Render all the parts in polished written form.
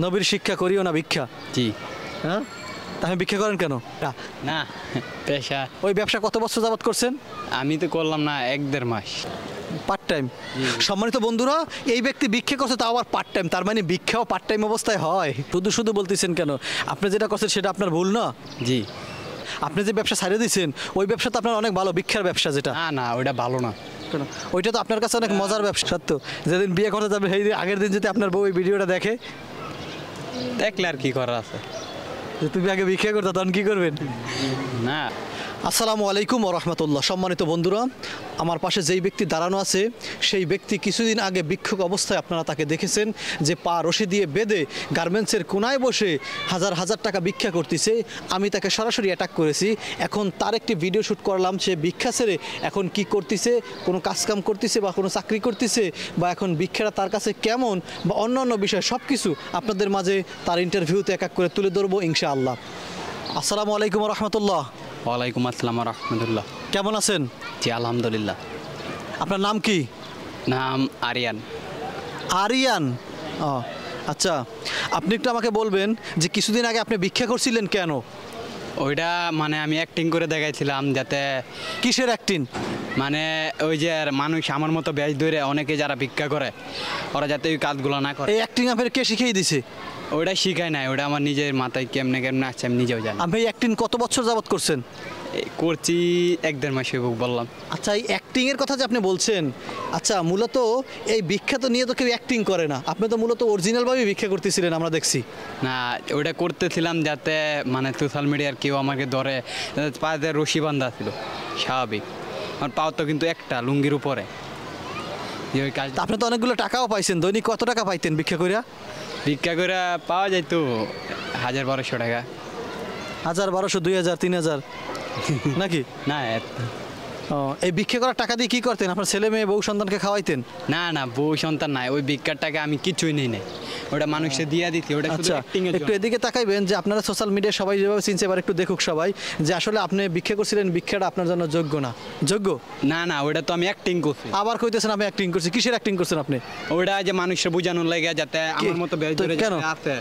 নবীর শিক্ষা করিও না ভিক্ষা। জি। হ্যাঁ, তাহলে ভিক্ষা করেন কেন? না, পেশা। ওই ব্যবসা কত বছর যাবত করছেন? আমি তো করলাম না 1-1.5 মাস। Part time. সম্মানিত বন্ধুরা, এই ব্যক্তি ভিক্ষা করছে তাও আবার পার্ট টাইম, তার মানে ভিক্ষাও পার্ট টাইম অবস্থায় হয়। শুধু শুধু বলতেছেন কেন? আপনি যেটা করছেন সেটা আপনার ভুল না? জি। আপনি যে ব্যবসা ছাড়িয়ে দিয়েছেন ওই ব্যবসা তো আপনার অনেক ভালো, ভিক্ষার ব্যবসা যেটা। না না, ওইটা ভালো না। কেন? ওইটা তো আপনার কাছে অনেক মজার ব্যবসা। সত্য, যেদিন বিয়ে করতে যাবে সেই আগের দিন যদি আপনার বউ ওই ভিডিওটা দেখে, দেখলে আর কি করার আছে? যে তুমি আগে ভিক্ষা করতে, তখন কি করবেন? না। আসসালামু আলাইকুম ওয়া রাহমাতুল্লাহ। সম্মানিত বন্ধুরা, আমার পাশে যেই ব্যক্তি দাঁড়ানো আছে সেই ব্যক্তি কিছুদিন আগে ভিক্ষুক অবস্থায় আপনারা তাকে দেখেছেন, যে পা রশি দিয়ে বেঁধে গার্মেন্টসের কোনায় বসে হাজার হাজার টাকা ভিক্ষা করতেছে। আমি তাকে সরাসরি অ্যাটাক করেছি। এখন তার একটি ভিডিও শ্যুট করলাম, সে ভিক্ষা ছেড়ে এখন কি করতেছে, কোনো কাজকাম করতেছে বা কোনো চাকরি করতেছে, বা এখন ভিক্ষাটা তার কাছে কেমন, বা অন্যান্য বিষয় সব কিছু আপনাদের মাঝে তার ইন্টারভিউতে এক এক করে তুলে ধরবো ইনশাআল্লাহ। আসসালামু আলাইকুম ওয়া রাহমাতুল্লাহ। ওয়ালাইকুম আসসালাম ওয়া রাহমাতুল্লাহ। কেমন আছেন? জি, আলহামদুলিল্লাহ। আপনার নাম কি? নাম আরিয়ান। আরিয়ান। ও আচ্ছা, আপনি একটু আমাকে বলবেন যে কিছুদিন আগে আপনি ভিক্ষা করছিলেন কেন? ওইটা মানে আমি অ্যাক্টিং করে দেখাইছিলাম, যাতে কিসের অ্যাক্টিং? মানে ওই যে মানুষ আমার মতো ব্যাচ ধরে অনেকে যারা ভিক্ষা করে ওরা যাতে ওই কাজগুলো না করে। এই অ্যাক্টিং আপনার কে শিখিয়ে দিছে? ওইটা শিখায় নাই, ওটা আমার নিজের মাথায় কেমনে কেমনে আসছে আমি নিজেও জানি। আপনি এই অ্যাক্টিং কত বছর যাবত করছেন? করছি 1-1.5 মাস বললাম। আচ্ছা, এই অ্যাক্টিংয়ের কথা যে আপনি বলছেন, আচ্ছা মূলত এই ভিক্ষা তো নিয়ে তো কেউ অ্যাক্টিং করে না, আপনি তো মূলত অরিজিনালভাবেই ভিক্ষা করতেছিলেন আমরা দেখছি। না, ওটা করতেছিলাম যাতে মানে সোশ্যাল মিডিয়ার কেউ আমাকে ধরে, পায়ে রশি বান্ধা ছিল স্বাভাবিক। আমার পাও তো কিন্তু একটা লুঙ্গির উপরে। ওই কাজ আপনি তো অনেকগুলো টাকাও পাইছেন, দৈনিক কত টাকা পাইতেন ভিক্ষা করিয়া? ভিক্ষা করে পাওয়া যায় তো 1000-1200 টাকা। 1000, 1200, 2000, 3000 নাকি? না ও, এই ভিক্ষা করার টাকা দিয়ে কি করতেন? আপনার ছেলে মেয়ে বউ সন্তানকে খাওয়াইতেন? না না, বউ সন্তান নাই, ওই ভিক্ষার টাকা আমি কিছুই নেই নাই, ওটা মানুষে দিয়ে দিচ্ছি। ওটা শুধু আচ্ছা, অ্যাক্টিং এর একটু এদিকে তাকাইবেন যে আপনারা সোশ্যাল মিডিয়ায় সবাই যেভাবে চিনছে, এবার একটু দেখুক সবাই যে আসলে আপনি ভিক্ষা করছিলেন, ভিক্ষাটা আপনার জন্য যোগ্য না। যোগ্য না না, ওটা তো আমি অ্যাক্টিং করছি। আবার কইতেছেন আমি অ্যাক্টিং করছি? কিসের অ্যাক্টিং করছেন আপনি? ওটা যে মানুষের বোঝানোর লাগে যাতে আমার মতো বেশ ধরে কেন? আছে।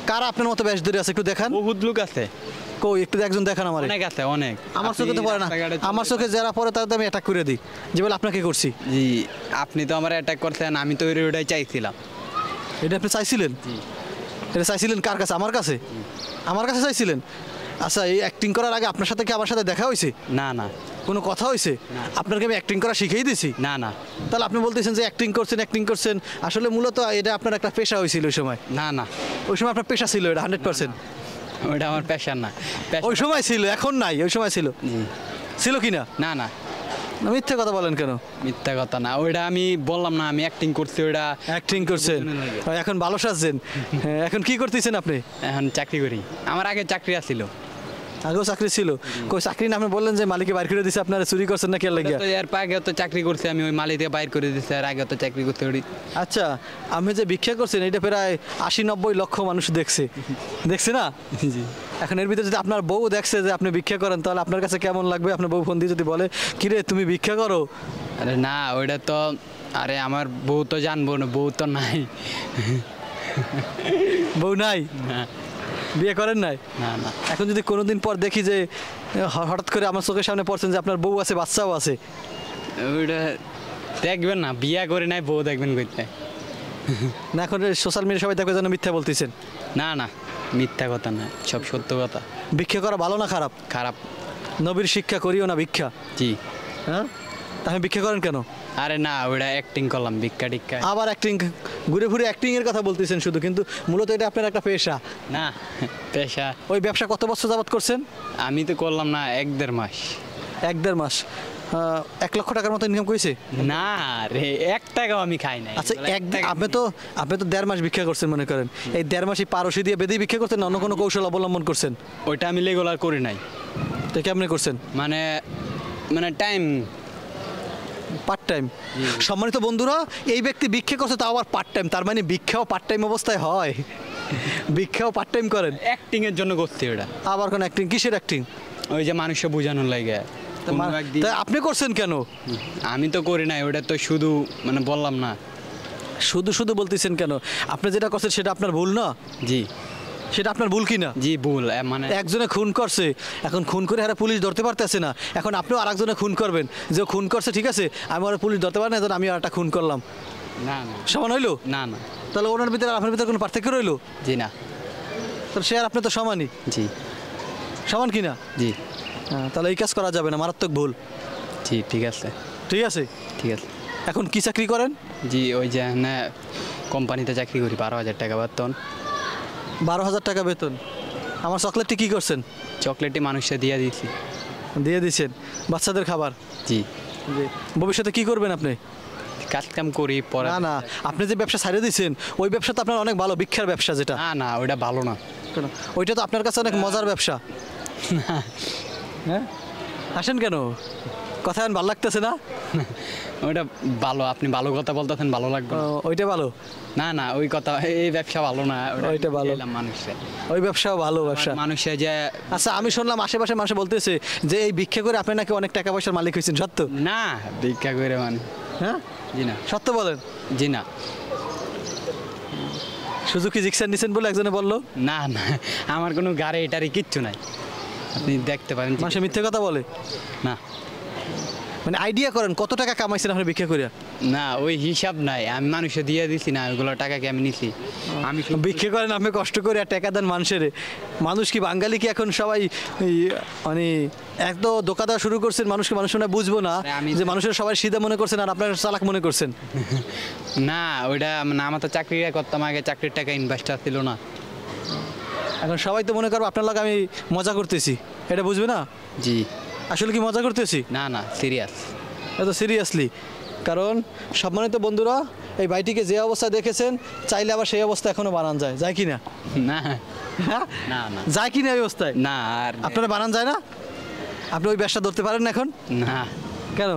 কারা আপনার মতো বেশ ধরে আছে একটু দেখান। বহুত লোক আছে। কই একটু একজন দেখান আমারে। অনেক আছে, অনেক। আমার চোখে তো পড়ে না, আমার চোখে যারা পড়ে তাদের আমি অ্যাটাক করে দিই, যে বলে আপনাকে করছি। জি, আপনি তো আমার অ্যাটাক করছেন, আমি তো ওইটাই চাইছিলাম। এটা আপনি চাইছিলেন? এটা চাইছিলেন কার কাছে? আমার কাছে? আমার কাছে চাইছিলেন? আচ্ছা, এই অ্যাক্টিং করার আগে আপনার সাথে কি আমার সাথে দেখা হয়েছে? না না। কোনো কথা হয়েছে? আপনাকে আমি অ্যাক্টিং করা শিখিয়ে দিয়েছি? না না। তাহলে আপনি বলতেছেন যে অ্যাক্টিং করছেন, অ্যাক্টিং করছেন, আসলে মূলত এটা আপনার একটা পেশা হয়েছিল ওই সময়? না না, ওই সময় আপনার পেশা ছিল এটা 100%? ওইটা আমার পেশা না। ওই সময় ছিল, এখন নাই, ওই সময় ছিল। ছিল কি না? না না, মিথ্যে কথা বলেন কেন? মিথ্যা কথা না, ওইটা আমি বললাম না আমি অ্যাক্টিং করছি। ওইটা অ্যাক্টিং করছেন, এখন ভালো সাজছেন। এখন কি করতেছেন আপনি? এখন চাকরি করি। আমার আগে চাকরি আছিল। আগেও চাকরি ছিল? কই চাকরি না, আপনি বললেন যে মালিকে বাইর করে দিছে, আপনারা চুরি করছেন না কি লাগে? এর আগে তো চাকরি করছি আমি, ওই মালিকে বাইর করে দিছে, আর আগে তো চাকরি করতে ওই। আচ্ছা, আপনি যে ভিক্ষা করছেন এটা প্রায় 80-90 লক্ষ মানুষ দেখছে, দেখছে না? জি। এখন এর ভিতরে যদি আপনার বউ দেখছে যে আপনি ভিক্ষা করেন, তাহলে আপনার কাছে কেমন লাগবে? আপনার বউ ফোন দিয়ে যদি বলে কিরে তুমি ভিক্ষা করো? আরে না, ওইটা তো, আরে আমার বউ তো জানবো না, বউ তো নাই। বউ নাই? না। বিয়ে করেন নাই? না না। এখন যদি কোনোদিন পর দেখি যে হঠাৎ করে আমার চোখের সামনে পড়ছেন যে আপনার বউ আছে, বাচ্চাও আছে, ওইটা দেখবেন না, বিয়া করে নাই, বউ দেখবেন করতে না? এখন সোশ্যাল মিডিয়া সবাই দেখবে যেন মিথ্যা বলতেছেন। না না, মিথ্যা কথা না, সব সত্য কথা। ভিক্ষা করা ভালো না খারাপ? খারাপ। নবীর শিক্ষা করিও না ভিক্ষা। জি। হ্যাঁ, তাহলে ভিক্ষা করেন কেন? আরে না, ওইটা অ্যাক্টিং করলাম, ভিক্ষা টিক্ষা। আবার অ্যাক্টিং, ঘুরে ঘুরে অ্যাক্টিং এর কথা বলতেছেন শুধু, কিন্তু মূলত এটা আপনার একটা পেশা। না, পেশা। ওই ব্যবসা কত বছর যাবত করছেন? আমি তো করলাম না 1-1.5 মাস। 1-1.5 মাস? 1 লক্ষ টাকার মতো ইনকাম করেছে? না রে, 1 টাকাও আমি খাই নাই। আচ্ছা, আপনি তো 1.5 মাস ভিক্ষা করছেন মনে করেন, এই 1.5 মাসই পারসি দিয়ে বেঁধে ভিক্ষা করতেন না অন্য কোনো কৌশল অবলম্বন করছেন? ওইটা আমি রেগুলার করি নাই। তো কেমনে করছেন? মানে মানে টাইম পার্ট টাইম। সম্মানিত বন্ধুরা, এই ব্যক্তি ভিক্ষা করছে তাও আবার পার্ট টাইম, তার মানে ভিক্ষাও পার্ট টাইম অবস্থায় হয়? ভিক্ষাও পার্ট টাইম করেন? অ্যাক্টিং এর জন্য করছি ওটা। আবার কোন অ্যাক্টিং? কিসের অ্যাক্টিং? ওই যে মানুষকে বোঝানোর লাগে। তা আপনি করছেন কেন? আমি তো করি নাই, ওটা তো শুধু মানে বললাম না। শুধু শুধু বলতেছেন কেন? আপনি যেটা করছেন সেটা আপনার ভুল না? জি সেটা আপনার ভুল কি না? জি ভুল মানে একজনে খুন করছে, এখন খুন করে হারা পুলিশ ধরতে পারতেছে না, এখন আপনিও আরেকজনে খুন করবেন, যে ও খুন করছে ঠিক আছে, আমি আর পুলিশ ধরতে পারে না, এখন আমি আর একটা খুন করলাম, না না সমান হইলো? না না তাহলে ওনার ভিতরে আর আপনার ভিতরে কোনো পার্থক্য রইলো? জি না তাহলে সে আর আপনি তো সমানই, জি সমান কি না? জি তাহলে এই কাজ করা যাবে না, মারাত্মক ভুল। জি ঠিক আছে ঠিক আছে, ঠিক আছে। এখন কি চাকরি করেন? জি ওই যে না কোম্পানিতে চাকরি করি, 12,000 টাকা বেতন। 12,000 টাকা বেতন। আমার চকলেটটি কি করছেন? চকলেটটি মানুষে দিয়ে দিয়েছি। দিয়ে দিচ্ছেন বাচ্চাদের খাবার? জি জি। ভবিষ্যতে কি করবেন আপনি? কাজ কাম করি পরে। না না, আপনি যে ব্যবসা ছাড়িয়ে দিচ্ছেন ওই ব্যবসা তো আপনার অনেক ভালো, ভিক্ষার ব্যবসা যেটা। না না ওটা ভালো না। কেন? ওইটা তো আপনার কাছে অনেক মজার ব্যবসা। হ্যাঁ, আসেন কেন? কথা ভালো লাগতেছে না? ওটা ভালো, আপনি ভালো কথা বলতেছেন, ভালো লাগবে না। ওইটা ভালো? না না ওই কথা, এই ব্যবসা ভালো না। ওইটা ভালো। মানুষে ওই ব্যবসাও ভালো ব্যবসা। মানুষে যে আচ্ছা, আমি শুনলাম আশেপাশে মানুষ বলতেছে যে এই ভিক্ষা করে আপনি নাকি অনেক টাকা পয়সার মালিক হয়েছেন, সত্য? না ভিক্ষা করে মানে। হ্যাঁ, জি না সত্য বলেন। জি না সুজুকি জিক্সার নিছেন বলে একজনে বললো। না না আমার কোনো গাড়ি এটারই কিচ্ছু নাই, আপনি দেখতে পারেন। মানুষে মিথ্যে কথা বলে না মানে আইডিয়া করেন কত টাকা কামাইছেন আপনি ভিক্ষা করিয়া? না ওই হিসাব নাই, আমি মানুষে দিয়ে দিছি না, ওইগুলো টাকাকে আমি নিছি। আমি ভিক্ষা করেন আপনি কষ্ট করে আর টাকা দেন মানুষের। মানুষ কি বাঙালি কি এখন সবাই মানে এক তো দোকা দেওয়া শুরু করছেন, মানুষকে মানুষ মনে হয় বুঝবো না যে মানুষের সবাই সিধা মনে করছেন আর আপনার চালাক মনে করছেন। না ওইটা মানে আমার তো চাকরি করতাম আগে, চাকরির টাকা ইনভেস্টার ছিল না। এখন সবাই তো মনে করবো আপনার লাগে আমি মজা করতেছি, এটা বুঝবে না? জি আসলে কি মজা করতেছি? না না সিরিয়াস। এত সিরিয়াসলি, কারণ সম্মানিত বন্ধুরা এই ভাইটিকে যে অবস্থায় দেখেছেন চাইলে আবার সেই অবস্থা এখনো বানান যায়, যায় কি না? না হ্যাঁ, না না যায় কি না এই অবস্থায়? না আর আপনারা বানান যায় না? আপনি ওই ব্যবসা ধরতে পারেন না এখন? না কেন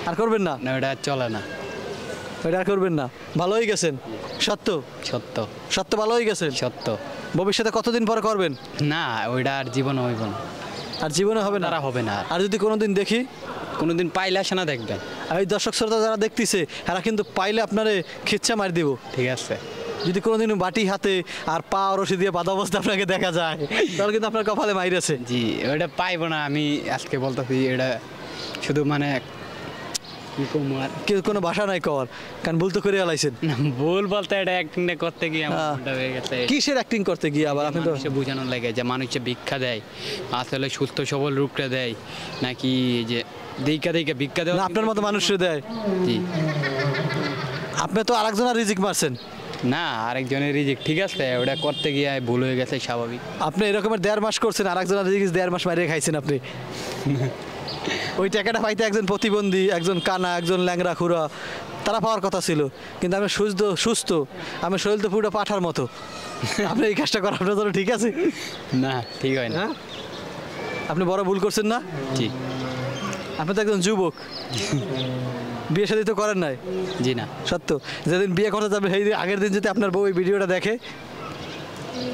আর করবেন না? না ওটা চলে না। ওইটা আর করবেন না, ভালো হয়ে গেছেন। সত্য সত্য সত্য, ভালো হয়ে গেছেন। সত্য। ভবিষ্যতে কতদিন পরে করবেন? না ওইটা আর জীবনে হইব না, আর জীবনে হবে না? তারা হবে না। আর যদি কোনোদিন দেখি, কোনোদিন পাইলে আসে না দেখবেন। আর এই দর্শক শ্রোতা যারা দেখতেছে এরা কিন্তু পাইলে আপনারে খিচ্ছা মার দিব। ঠিক আছে, যদি কোনোদিন বাটি হাতে আর পা রশি দিয়ে বাঁধা অবস্থা আপনাকে দেখা যায় তাহলে কিন্তু আপনার কপালে মাইরেছে। জি ওইটা পাইবো না, আমি আজকে বলতেছি। এটা শুধু মানে কি কমু আর কেউ কোনো ভাষা নাই কর, কারণ ভুল তো করে আলাইছেন। না, ভুল বলতে এটা অ্যাক্টিংটা করতে গিয়ে আমার ভুলটা হয়ে গেছে। কিসের অ্যাক্টিং করতে গিয়ে আবার আপনি তো মানুষে বোঝানোর লাগে যে মানুষে ভিক্ষা দেয় আসলে সুস্থ সবল রূপটা দেয় নাকি যে দেখা দেখা ভিক্ষা দেয় না, আপনার মতো মানুষের দেয়। জি আপনি তো আরেকজনের রিজিক মারছেন। না আরেকজনের রিজিক ঠিক আছে, ওটা করতে গিয়ে ভুল হয়ে গেছে, স্বাভাবিক। আপনি এরকমের 1.5 মাস করছেন, আরেকজনের রিজিক 1.5 মাস মারিয়ে খাইছেন আপনি। ওই টাকাটা পাইতে একজন প্রতিবন্ধী, একজন কানা, একজন ল্যাংড়া খুড়া তারা পাওয়ার কথা ছিল, কিন্তু আমি সুস্থ আমি শরীর তো পুরো পাঠার মতো। আপনি এই কাজটা করার জন্য ঠিক আছে না ঠিক হয় না। হ্যাঁ, আপনি বড় ভুল করছেন না? জি আপনি তো একজন যুবক, বিয়ে শাদী তো করেন নাই। জি না সত্য, যেদিন বিয়ে করতে যাবে সেই আগের দিন যদি আপনার বউ এই ভিডিওটা দেখে,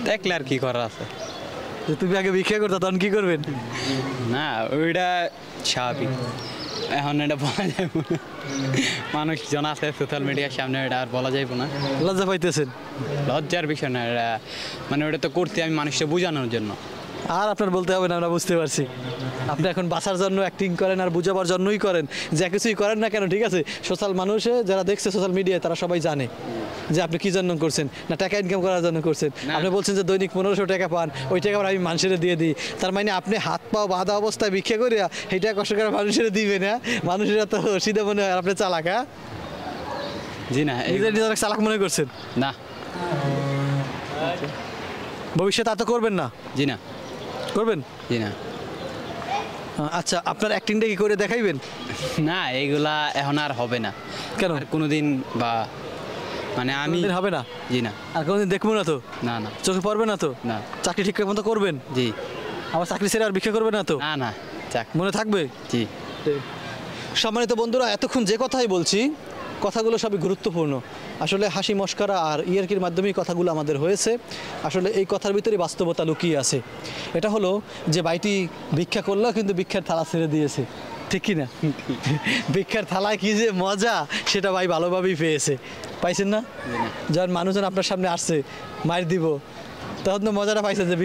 দেখলে আর কি করার আছে। যে তুমি আগে ভিক্ষা করতো তখন কি করবেন? না ওইটা স্বাভাবিক, এখন এটা বলা যাইব না। মানুষজন আছে সোশ্যাল মিডিয়ার সামনে, এটা আর বলা যাইব না। লজ্জা পাইতেছেন? লজ্জার বিষয় না এটা, মানে ওটা তো করতে আমি মানুষকে বোঝানোর জন্য। আর আপনার বলতে হবে না, আমরা বুঝতে পারছি। আপনি এখন বাঁচার জন্য অ্যাক্টিং করেন আর বুঝাবার জন্যই করেন, যা কিছুই করেন না কেন ঠিক আছে, সোশ্যাল মানুষে যারা দেখছে সোশ্যাল মিডিয়ায় তারা সবাই জানে যে আপনি কি জন্য করছেন, না টাকা ইনকাম করার জন্য করছেন। আপনি বলছেন যে দৈনিক 1500 টাকা পান, ওই টাকা আমি মানুষের দিয়ে দিই, তার মানে আপনি হাত পা বাঁধা অবস্থায় ভিক্ষা করিয়া সেই টাকা কষ্ট করে মানুষের দিবেন। হ্যাঁ, মানুষেরা তো সিধা মনে হয় আপনি চালাক। হ্যাঁ, জি না নিজের চালাক মনে করছেন না, ভবিষ্যতে এত করবেন না? জি না করবেন? জি না আচ্ছা, আপনার অ্যাক্টিংটা কি করে দেখাইবেন? না এইগুলা এখন আর হবে না। কেন? আর কোনোদিন বা মানে আমি কোনোদিন হবে না? জি না আর কোনোদিন দেখবো না তো? না না চোখে পড়বে না তো? না চাকরি ঠিকঠাক মতো করবেন? জি আবার চাকরি ছেড়ে আর ভিক্ষা করবে না তো? না না চাক মনে থাকবে? জি সম্মানিত বন্ধুরা, এতক্ষণ যে কথাই বলছি কথাগুলো সবই গুরুত্বপূর্ণ। আসলে হাসি মশকরা আর ইয়ার্কির মাধ্যমেই কথাগুলো আমাদের হয়েছে। আসলে এই কথার ভিতরে বাস্তবতা লুকিয়ে আছে। এটা হলো যে ভাইটি ভিক্ষা করলেও কিন্তু ভিক্ষার থালা ছেড়ে দিয়েছে। ঠিক কি না? ভিক্ষার থালায় কি যে মজা সেটা ভাই ভালোভাবেই পেয়েছে, পাইছেন না? যখন মানুষজন আপনার সামনে আসছে মার দিব, তখন তো মজাটা পাইছেন যে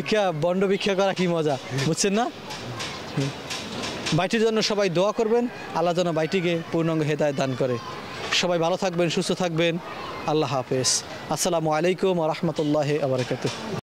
বন্ড ভিক্ষা করা কি মজা, বুঝছেন না? বাইটির জন্য সবাই দোয়া করবেন, আল্লাহ যেন বাইটিকে পূর্ণাঙ্গ হেদায়েত দান করে। সবাই ভালো থাকবেন, সুস্থ থাকবেন। আল্লাহ হাফেজ। আসসালামু আলাইকুম ওয়া রাহমাতুল্লাহি ওয়া বারাকাতুহু।